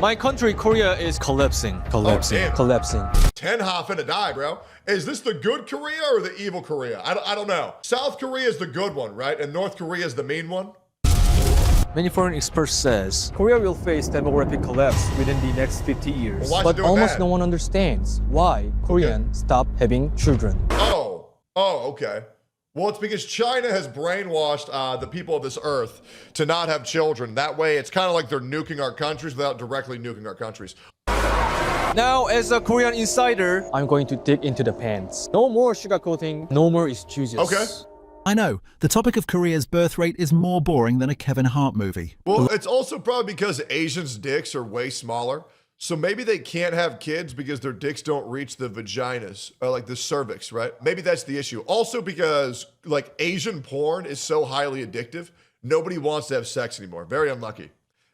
My country, Korea, is collapsing. Collapsing. 10 hop finna die, bro. Is this the good Korea or the evil Korea? I don't know. South Korea is the good one, right? And North Korea is the mean one? Many foreign experts says Korea will face demographic collapse within the next 50 years. Well, but almost no one understands why Koreans stop having children. Oh, okay. Well, it's because China has brainwashed the people of this earth to not have children. That way, it's kind of like they're nuking our countries without directly nuking our countries. Now, as a Korean insider, I'm going to dig into the pants. No more sugarcoating, no more excuses. Okay. I know, the topic of Korea's birth rate is more boring than a Kevin Hart movie. Well, it's also probably because Asians' dicks are way smaller. So maybe they can't have kids because their dicks don't reach the vaginas, or like the cervix, right? Maybe that's the issue. Also because like Asian porn is so highly addictive, nobody wants to have sex anymore. Very unlucky.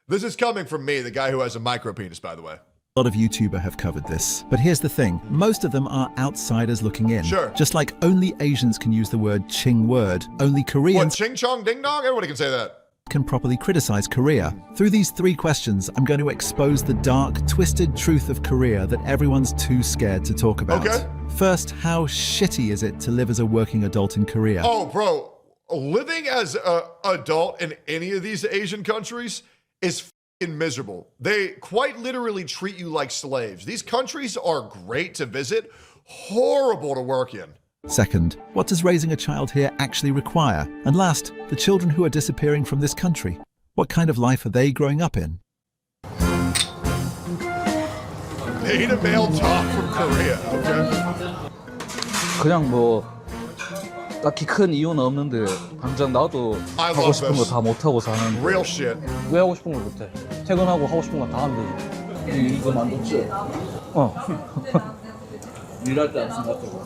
This is coming from me, the guy who has a micro penis, by the way. A lot of YouTubers have covered this. But here's the thing, most of them are outsiders looking in. Sure. Just like only Asians can use the word ching word, only What, Koreans ching chong ding dong? Everybody can say that. can properly criticize Korea. Through these 3 questions, I'm going to expose the dark, twisted truth of Korea that everyone's too scared to talk about. Okay. First, how shitty is it to live as a working adult in Korea? Oh, bro, living as an adult in any of these Asian countries is f***ing miserable. They quite literally treat you like slaves. These countries are great to visit, horrible to work in. Second, what does raising a child here actually require? And last, the children who are disappearing from this country. What kind of life are they growing up in? Beta male talk from Korea, okay? 그냥 뭐 딱히 큰 이유는 없는데 당장 나도 I 하고 love 싶은 거 this. 다 못 하고 사는데 Real shit. 왜 하고 싶은 걸 못 해? 퇴근하고 하고 싶은 거 다 하면 되지. 이거 만졌지? 일할 때 안 쓴다고.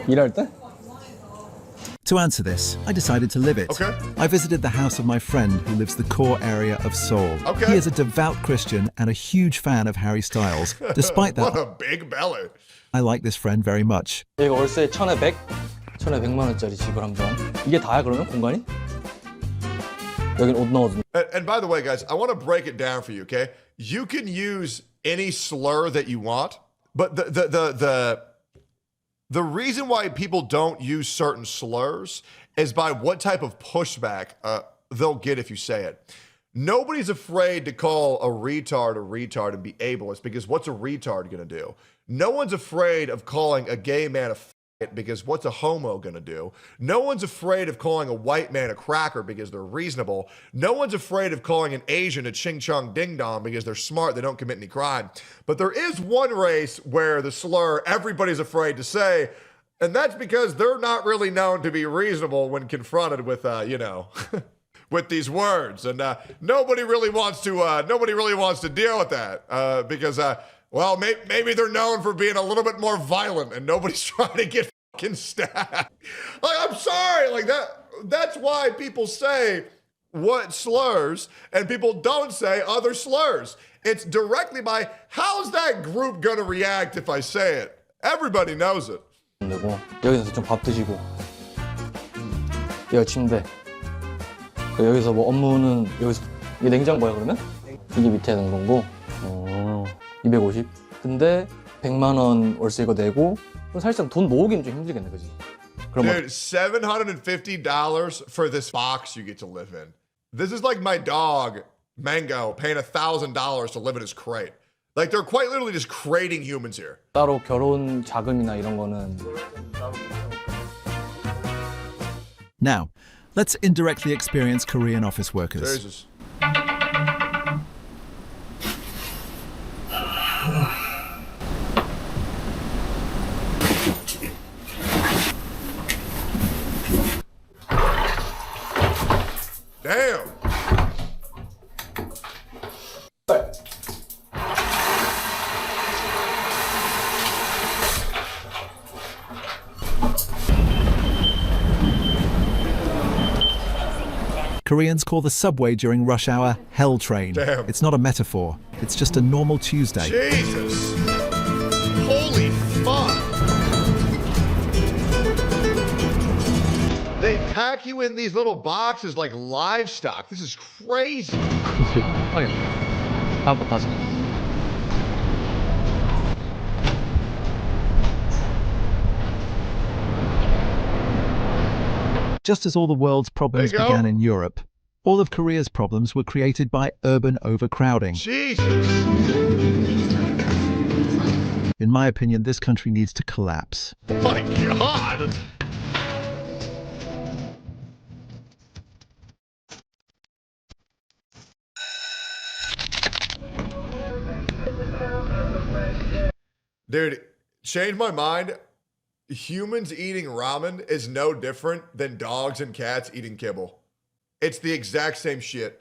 일할 때? To answer this, I decided to live it. Okay. I visited the house of my friend who lives the core area of Seoul. Okay. He is a devout Christian and a huge fan of Harry Styles. Despite What that, a big belly. I like this friend very much. 여기가 월세 1,100만 원짜리 집을 한번. 이게 다야 그러면 공간이? 여긴 옷 넣어도. And by the way, guys, I want to break it down for you, okay? You can use any slur that you want, but the reason why people don't use certain slurs is by what type of pushback they'll get if you say it. Nobody's afraid to call a retard and be ableist because what's a retard gonna do? No one's afraid of calling a gay man a f***it because what's a homo gonna do? No one's afraid of calling a white man a cracker because they're reasonable. No one's afraid of calling an Asian a ching chong ding dong because they're smart, they don't commit any crime. But there is one race where the slur everybody's afraid to say, and that's because they're not really known to be reasonable when confronted with, with these words. And nobody really wants to deal with that because, well, maybe they're known for being a little bit more violent and nobody's trying to get fucking stabbed. Like, I'm sorry, like that's why people say what slurs and people don't say other slurs. It's directly by how's that group gonna react if I say it? Everybody knows it. 되고 여기서 좀 밥 드시고 여기 침대 여기서 뭐 업무는 여기서 이게 냉장고야 그러면? 이게 밑에 냉동고 250 근데 100만 원 월세 이거 내고 그럼 사실상 돈 모으기는 좀 힘들겠네 그지? Dude, $750 for this box you get to live in. This is like my dog, Mango, paying $1,000 to live in his crate. Like, they're quite literally just crating humans here. 따로 결혼 자금이나 이런 거는 Now, let's indirectly experience Korean office workers. Jesus. Damn. Koreans call the subway during rush hour hell train. Damn. It's not a metaphor. It's just a normal Tuesday. Jesus. Holy fuck. They pack you in these little boxes like livestock. This is crazy. 다음부터 하자 just as all the world's problems There you go. began in Europe, all of Korea's problems were created by urban overcrowding. Jesus. In my opinion, this country needs to collapse. My God. Dude, change my mind. Humans eating ramen is no different than dogs and cats eating kibble. It's the exact same shit.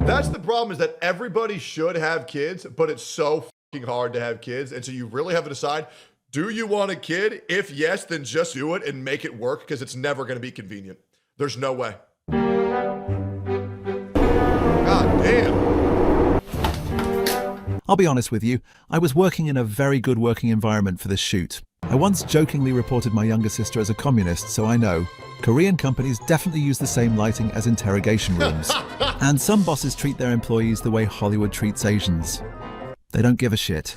That's the problem, is that everybody should have kids, but it's so fucking hard to have kids. And so you really have to decide, do you want a kid? If yes, then just do it and make it work, because it's never going to be convenient. There's no way. God damn. I'll be honest with you, I was working in a very good working environment for this shoot. I once jokingly reported my younger sister as a communist, so I know. Korean companies definitely use the same lighting as interrogation rooms. And some bosses treat their employees the way Hollywood treats Asians. They don't give a shit.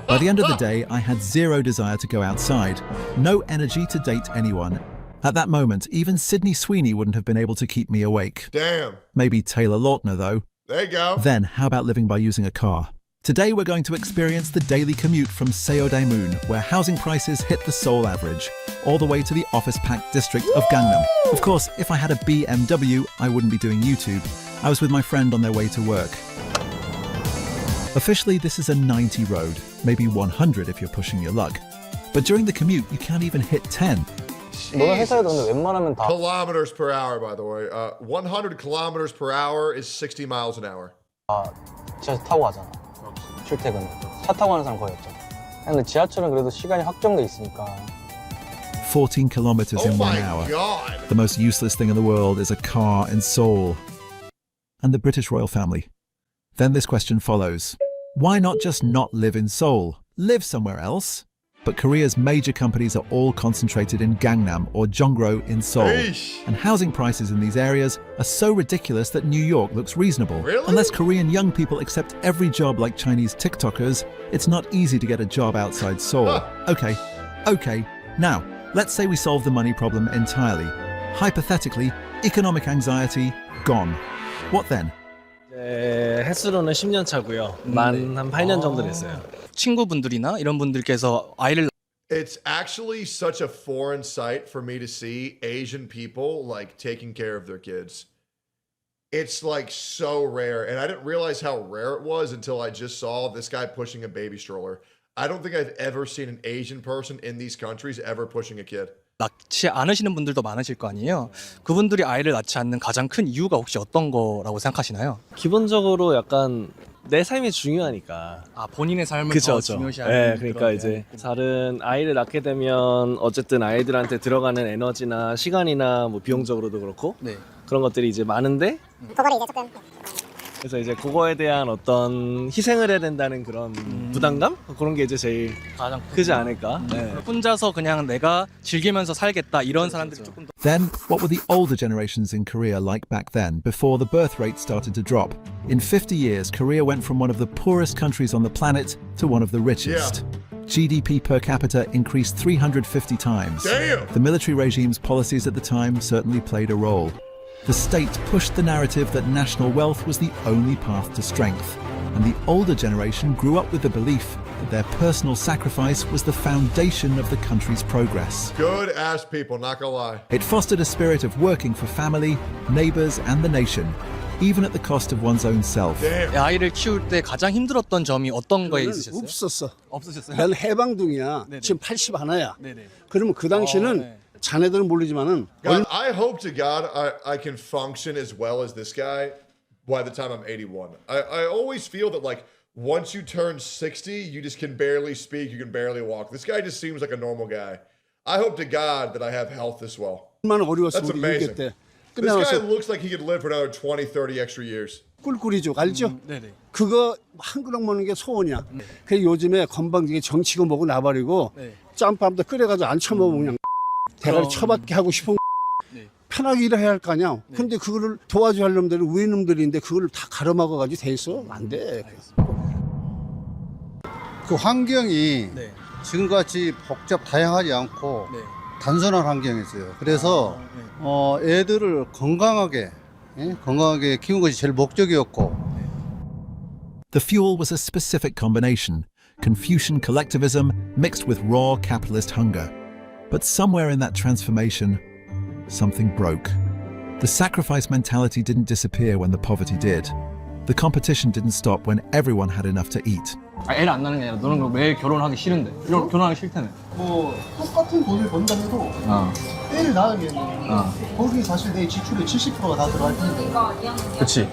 By the end of the day, I had zero desire to go outside, no energy to date anyone. At that moment, even Sydney Sweeney wouldn't have been able to keep me awake. Damn. Maybe Taylor Lautner, though. There you go. Then, how about living by using a car? Today, we're going to experience the daily commute from Seodaemun, where housing prices hit the Seoul average, all the way to the office-packed district of Gangnam. Of course, if I had a BMW, I wouldn't be doing YouTube. I was with my friend on their way to work. Officially, this is a 90 road, maybe 100 if you're pushing your luck. But during the commute, you can't even hit 10. 너는 회사에도 근데 웬만하면 다 Kilometers per hour, by the way. 100 kilometers per hour is 60 miles an hour. 지하철 타고 가잖아. 출퇴근. 차 타고 가는 사람 거의 없잖아. 근데 지하철은 그래도 시간이 확정돼 있으니까. 14 kilometers Oh in 1 my hour. God. The most useless thing in the world is a car in Seoul. And the British royal family. Then this question follows. Why not just not live in Seoul? Live somewhere else? But Korea's major companies are all concentrated in Gangnam or Jongro in Seoul. Eesh. And housing prices in these areas are so ridiculous that New York looks reasonable. Really? Unless Korean young people accept every job like Chinese TikTokers, it's not easy to get a job outside Seoul. Okay. Now, let's say we solve the money problem entirely. Hypothetically, economic anxiety, gone. What then? 횟수로는 10년 차고요. 만 한 8년 정도 됐어요. 친구분들이나 이런 분들께서 아이를 It's actually such a foreign sight for me to see Asian people like taking care of their kids. It's like so rare. And I didn't realize how rare it was until I just saw this guy pushing a baby stroller. I don't think I've ever seen an Asian person in these countries ever pushing a kid. 낳지 않으시는 분들도 많으실 거 아니에요. 그분들이 아이를 낳지 않는 가장 큰 이유가 혹시 어떤 거라고 생각하시나요? 기본적으로 약간 내 삶이 중요하니까. 아, 본인의 삶을 그쵸, 더 그쵸. 중요시하는 네, 그러니까 그런 이제 다른 아이를 낳게 되면 어쨌든 아이들한테 들어가는 에너지나 시간이나 뭐 비용적으로도 그렇고 네. 그런 것들이 이제 많은데 그거를 이제 조금 그래서 이제 그거에 대한 어떤 희생을 해야 된다는 그런 부담감? 그런 게 이제 제일 가장 크지 않을까. 네. 혼자서 그냥 내가 즐기면서 살겠다 이런 사람들이 조금 더 Then, what were the older generations in Korea like back then, before the birth rate started to drop? In 50 years, Korea went from one of the poorest countries on the planet to one of the richest. GDP per capita increased 350 times. Damn. The military regime's policies at the time certainly played a role. The state pushed the narrative that national wealth was the only path to strength, and the older generation grew up with the belief that their personal sacrifice was the foundation of the country's progress. Good ass people, not gonna lie. It fostered a spirit of working for family, neighbors, and the nation, even at the cost of one's own self. Damn. 아이를 키울 때 가장 힘들었던 점이 어떤 거에 있으셨어요? 없었어. 없으셨어요? 난 해방둥이야. 네네. 지금 80 하나야. 네네. 그러면 그 당시는 네. 자네들은 모르지만은 God, I hope to God I can function as well as this guy by the time I'm 81. I always feel that like once you turn 60, you just can barely speak, you can barely walk. This guy just seems like a normal guy. I hope to God that I have health as well. 얼마나 어려웠어 That's 우리 amazing. 6개 때. This guy 끝나서 looks like he could live for another 20, 30 extra years. 꿀꿀이죠, 알죠? 네네. 그거 한 그릇 먹는 게 소원이야. 그래서 요즘에 건방지게 정치고 먹고 나발이고 네. 짬밥도 끓여가지고 안 처먹으면 그냥 대가리 쳐박게 하고 싶은 네. 편하게 일을 해야 할 거 아니야. 근데 그거를 도와줘야 할 놈들은 위에 놈들인데 그걸 다 가로막아가지고 돼 있어. 안 돼. 그 환경이 네. 지금같이 복잡 다양하지 않고 네. 단순한 환경이었어요. 그래서 애들을 건강하게 건강하게 키운 것이 제일 목적이었고. The fuel was a specific combination, Confucian collectivism mixed with raw capitalist hunger. But somewhere in that transformation, something broke. The sacrifice mentality didn't disappear when the poverty did. The competition didn't stop when everyone had enough to eat. 애를 안 낳는 게 아니라 너는 매일 결혼하기 싫은데. 결혼하기 싫다네. 뭐 똑같은 돈을 번다 해도 애를 낳으면 거기 사실 내 지출의 70%가 다 들어갈 텐데 그치.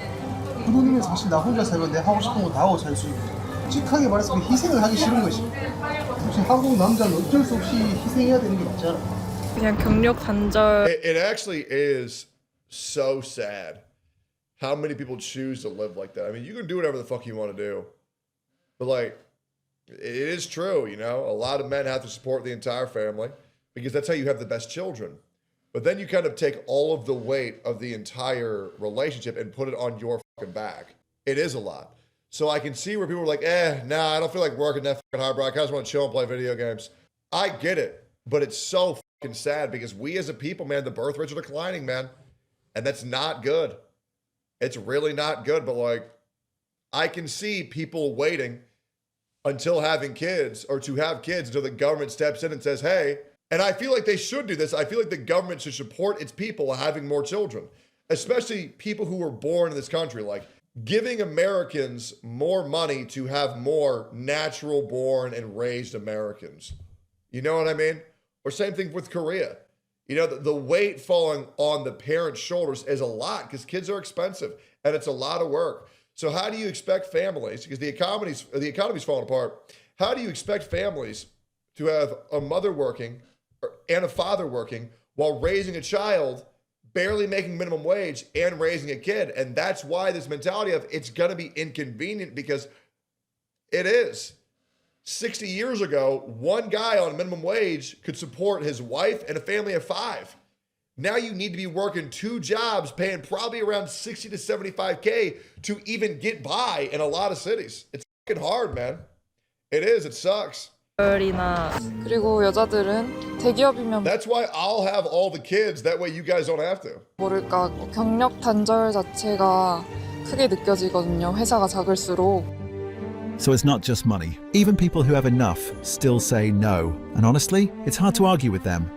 그 돈이면 사실 나 혼자 살면 내 하고 싶은 거 다 하고 살 수 있고 솔직하게 말해서 희생을 하기 싫은 것이 혹시 한국 남자는 어쩔 수 없이 희생해야 되는 게 맞잖아. 그냥 경력 단절. It actually is so sad how many people choose to live like that. I mean, you can do whatever the fuck you want to do, but like, it is true, you know, a lot of men have to support the entire family because that's how you have the best children. But then you kind of take all of the weight of the entire relationship and put it on your fucking back. It is a lot. So I can see where people are like, nah, I don't feel like working that fucking hard, bro. I kind of just want to chill and play video games. I get it, but it's so fucking sad because we as a people, man, the birth rates are declining, man. And that's not good. It's really not good. But like, I can see people waiting until having kids or to have kids until the government steps in and says, hey, and I feel like they should do this. I feel like the government should support its people having more children, especially people who were born in this country. Like giving Americans more money to have more natural born and raised Americans. You know what I mean? Or same thing with Korea. You know, the weight falling on the parents' shoulders is a lot because kids are expensive and it's a lot of work. So how do you expect families, because the economy's falling apart, how do you expect families to have a mother working and a father working while raising a child, barely making minimum wage and raising a kid? And that's why this mentality of it's going to be inconvenient, because it is. 60 years ago, one guy on minimum wage could support his wife and a family of 5. Now you need to be working 2 jobs, paying probably around 60 to 75K to even get by in a lot of cities. It's fucking hard, man. It is. It sucks. 그리고 여자들은 대기업이면 That's why I'll have all the kids. That way you guys don't have to. 모를까 경력 단절 자체가 크게 느껴지거든요. 회사가 작을수록. So it's not just money. Even people who have enough still say no. And honestly, it's hard to argue with them.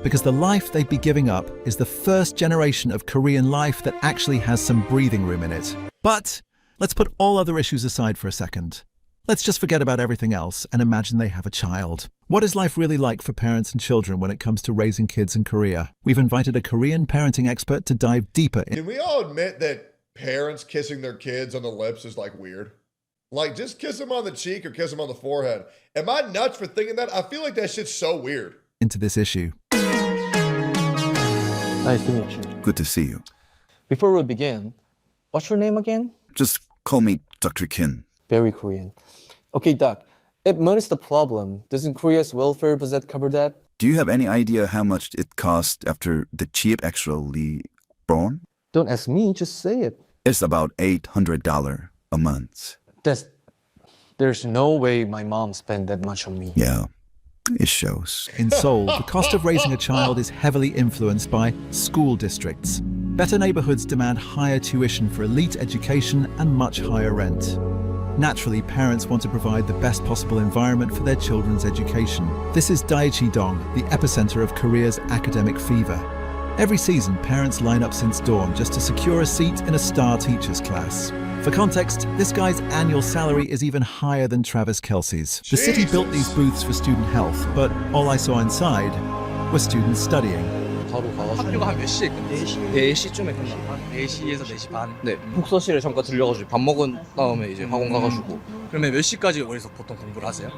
Because the life they'd be giving up is the first generation of Korean life that actually has some breathing room in it. But let's put all other issues aside for a second. Let's just forget about everything else and imagine they have a child. What is life really like for parents and children when it comes to raising kids in Korea? We've invited a Korean parenting expert to dive deeper in. Can we all admit that parents kissing their kids on the lips is like weird? Like just kiss them on the cheek or kiss them on the forehead. Am I nuts for thinking that? I feel like that shit's so weird. Into this issue. Nice to meet you. Good to see you. Before we begin, what's your name again? Just call me Dr. Kim. Very Korean. Okay, Doc. If money is the problem, doesn't Korea's welfare budget cover that? Do you have any idea how much it cost after the chip actually born? Don't ask me, just say it. It's about $800 a month. There's no way my mom spent that much on me. Yeah, it shows. In Seoul, the cost of raising a child is heavily influenced by school districts. Better neighborhoods demand higher tuition for elite education and much higher rent. Naturally, parents want to provide the best possible environment for their children's education. This is Daechi-dong, the epicenter of Korea's academic fever. Every season, parents line up since dawn just to secure a seat in a star teacher's class. For context, this guy's annual salary is even higher than Travis Kelce's. The city built these booths for student health, but all I saw inside were students studying. 학교가 한 몇 시에 끝나요? 4시쯤에 끝나. 4시에서 4시 반. 네. 독서실에 잠깐 들려가지고 밥 먹은 다음에 이제 학원 가가지고. 그러면 몇 시까지 어디서 보통 공부를 하세요?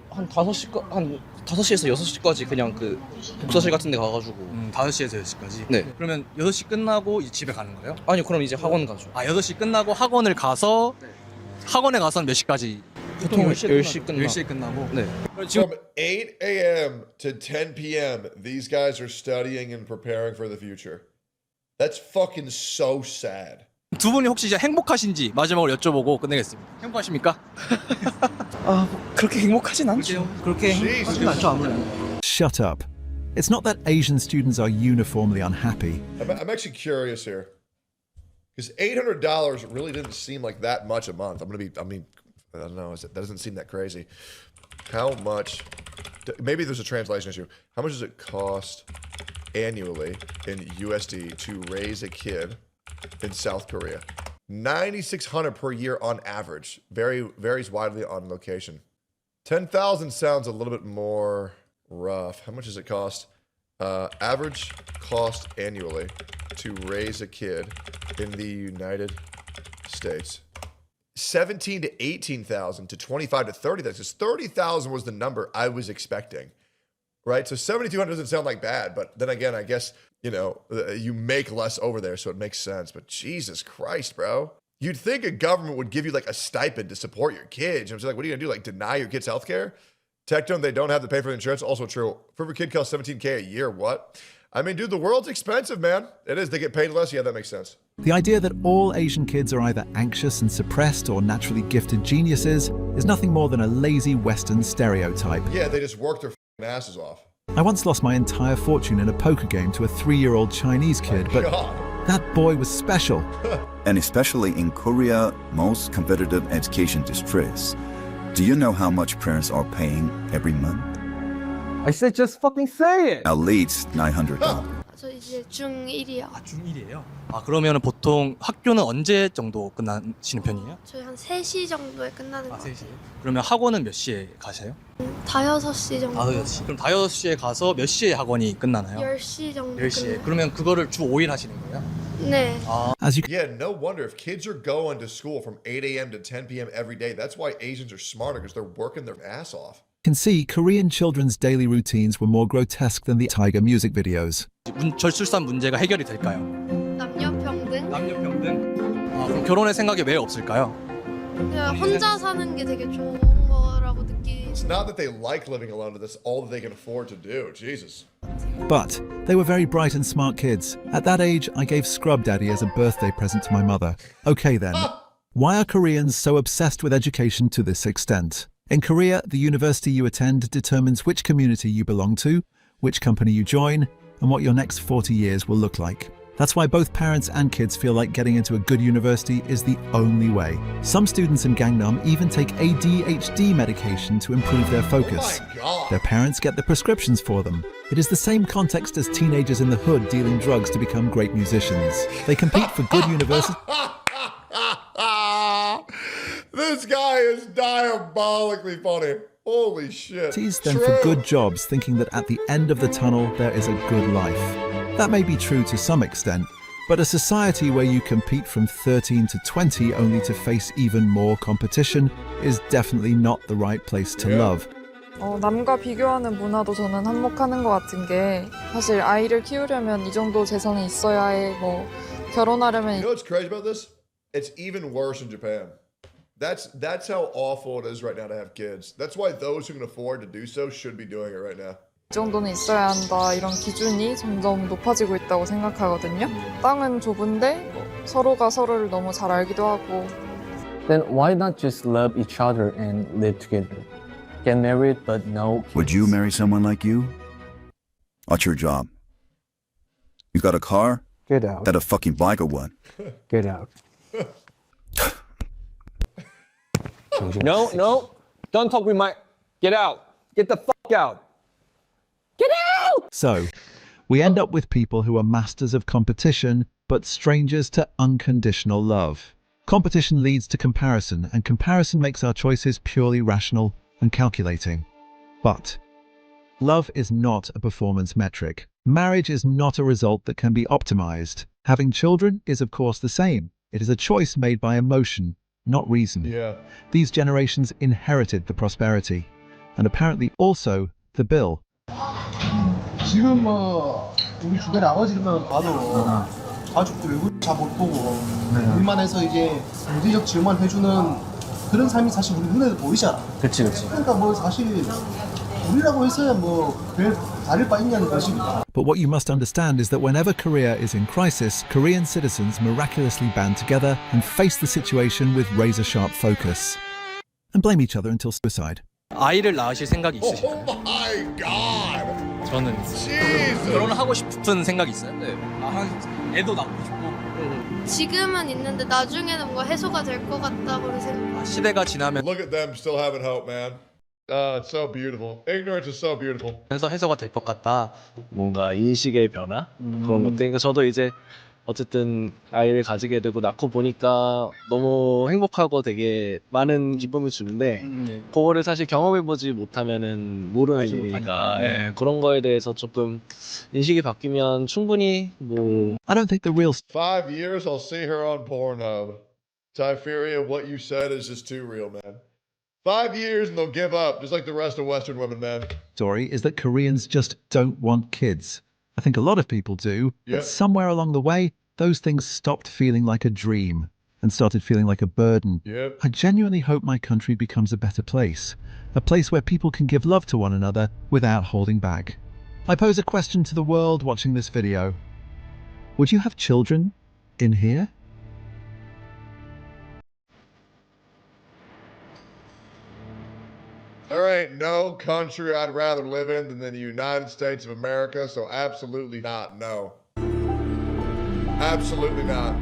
한 5시에서 6시까지 그냥 그 독서실 같은 데 가가지고. 5시에서 6시까지? 네. 그러면 6시 끝나고 이제 집에 가는 거예요? 아니요, 그럼 이제 학원 가죠. 6시 끝나고 학원을 가서 학원에 가서는 몇 시까지? 보통 10시에 끝나고. 네. From 8 a.m. to 10 p.m., these guys are studying and preparing for the future. That's fucking so sad. 두 분이 혹시 이제 행복하신지 마지막으로 여쭤보고 끝내겠습니다. 행복하십니까? 그렇게 행복하진 않죠. 그렇게 행복하진 않죠, 아무래도. Shut up. It's not that Asian students are uniformly unhappy. I'm actually curious here. Because $800 really didn't seem like that much a month. I don't know, that doesn't seem that crazy. How much, maybe there's a translation issue. How much does it cost annually in USD to raise a kid in South Korea? $9,600 per year on average. Varies widely on location. 10,000 sounds a little bit more rough. How much does it cost? Average cost annually to raise a kid in the United States. 17 to 18,000 to 25 to 30,000. Because 30,000 was the number I was expecting, right? So 7,200 doesn't sound like bad, but then again, I guess, you know, you make less over there, so it makes sense. But Jesus Christ, bro. You'd think a government would give you like a stipend to support your kids. I'm just like, what are you gonna do? Like deny your kids healthcare? Tectone, they don't have to pay for the insurance. Also true. For every kid costs $17K a year. What? I mean, dude, the world's expensive, man. It is. They get paid less. Yeah, that makes sense. The idea that all Asian kids are either anxious and suppressed or naturally gifted geniuses is nothing more than a lazy Western stereotype. Yeah, they just work their asses off. I once lost my entire fortune in a poker game to a 3-year-old Chinese kid, but that boy was special. And especially in Korea, most competitive education districts. Do you know how much parents are paying every month? I said just fucking say it. At least $900. 저 이제 중1이요. 중1이에요? 그러면 보통 학교는 언제 정도 끝나시는 편이에요? 저희 한 3시 정도에 끝나는 거 같아요. 3시. 그러면 학원은 몇 시에 가셔요? 다 6시 정도. 5시. 그럼 5시에 가서 몇 시에 학원이 끝나나요? 10시 정도. 10시에. 끝나요. 그러면 그거를 주 5일 하시는 거예요? 네. As you Yeah, no wonder if kids are going to school from 8 a.m. to 10 p.m. every day. That's why Asians are smarter, because they're working their ass off. can see, Korean children's daily routines were more grotesque than the Tiger music videos. 저출산 문제가 해결이 될까요? 남녀 평등? 남녀 평등? 그럼 결혼의 생각이 왜 없을까요? 그냥 혼자 사는 게 되게 좋은 거라고 느끼. It's not that they like living alone, that's all that they can afford to do. Jesus. But they were very bright and smart kids. At that age, I gave Scrub Daddy as a birthday present to my mother. Okay then, why are Koreans so obsessed with education to this extent? In Korea, the university you attend determines which community you belong to, which company you join, and what your next 40 years will look like. That's why both parents and kids feel like getting into a good university is the only way. Some students in Gangnam even take ADHD medication to improve their focus. Their parents get the prescriptions for them. It is the same context as teenagers in the hood dealing drugs to become great musicians. They compete for good universities. This guy is diabolically funny. Holy shit. Then for good jobs, thinking that at the end of the tunnel there is a good life. That may be true to some extent, but a society where you compete from 13 to 20 only to face even more competition is definitely not the right place to love. 남과 비교하는 문화도 저는 한몫하는 것 같은 게 사실 아이를 키우려면 이 정도 재산이 있어야 해. 뭐 결혼하려면. You know what's crazy about this? It's even worse in Japan. That's how awful it is right now to have kids. That's why those who can afford to do so should be doing it right now. 이 정도는 있어야 한다. 이런 기준이 점점 높아지고 있다고 생각하거든요. 땅은 좁은데 서로가 서로를 너무 잘 알기도 하고. Then why not just love each other and live together? Get married, but no kids. Would you marry someone like you? What's your job? You got a car? Get out. That a fucking bike or what? Get out. No. Don't talk with my... Get out. Get the fuck out. Get out! So, we end up with people who are masters of competition, but strangers to unconditional love. Competition leads to comparison, and comparison makes our choices purely rational and calculating. But love is not a performance metric. Marriage is not a result that can be optimized. Having children is of course the same. It is a choice made by emotion, not reason. Yeah. These generations inherited the prosperity, and apparently also the bill. 지금 뭐 우리 주변 아버지들만 봐도 가족들 외국 잘 못 보고 일만 해서 이제 경제적 지원만 해주는 그런 삶이 사실 우리 눈에도 보이잖아. 그치 그치. 그러니까 뭐 사실 우리라고 해서야 뭐별 다를 바 있냐는 것입니다. But what you must understand is that whenever Korea is in crisis, Korean citizens miraculously band together and face the situation with razor-sharp focus. And blame each other until suicide. 아이를 낳으실 생각이 있으신가요? Oh my God. 저는 Jesus. 결혼하고 싶은 생각이 있어요. 네. 애도 낳고 싶고. 지금은 있는데 나중에는 뭔가 해소가 될 것 같다고 생각. 시대가 지나면서 Look at them still having hope, man. It's so beautiful. Ignorance is so beautiful. 해소가 될 것 같다. 뭔가 인식의 변화 그런 것들. 그러니까 저도 이제 어쨌든 아이를 가지게 되고 낳고 보니까 너무 행복하고 되게 많은 기쁨을 주는데 그거를 사실 경험해보지 못하면은 모르는 일이니까 예, 그런 거에 대해서 조금 인식이 바뀌면 충분히 뭐 I don't think the real 5 years, I'll see her on Pornhub. Typheria, what you said is just too real, man. 5 years and they'll give up, just like the rest of Western women, man. story is that Koreans just don't want kids. I think a lot of people do, Yep. but somewhere along the way, those things stopped feeling like a dream and started feeling like a burden. Yep. I genuinely hope my country becomes a better place, a place where people can give love to one another without holding back. I pose a question to the world watching this video. Would you have children in here? There ain't no country I'd rather live in than the United States of America, so absolutely not, no. Absolutely not.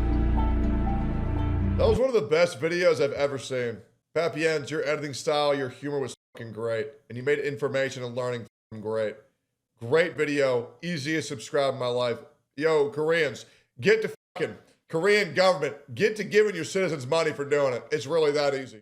That was one of the best videos I've ever seen. Papiens, your editing style, your humor was fucking great. And you made information and learning fucking great. Great video. Easiest subscribe in my life. Yo, Koreans, get to fucking Korean government. Get to giving your citizens money for doing it. It's really that easy.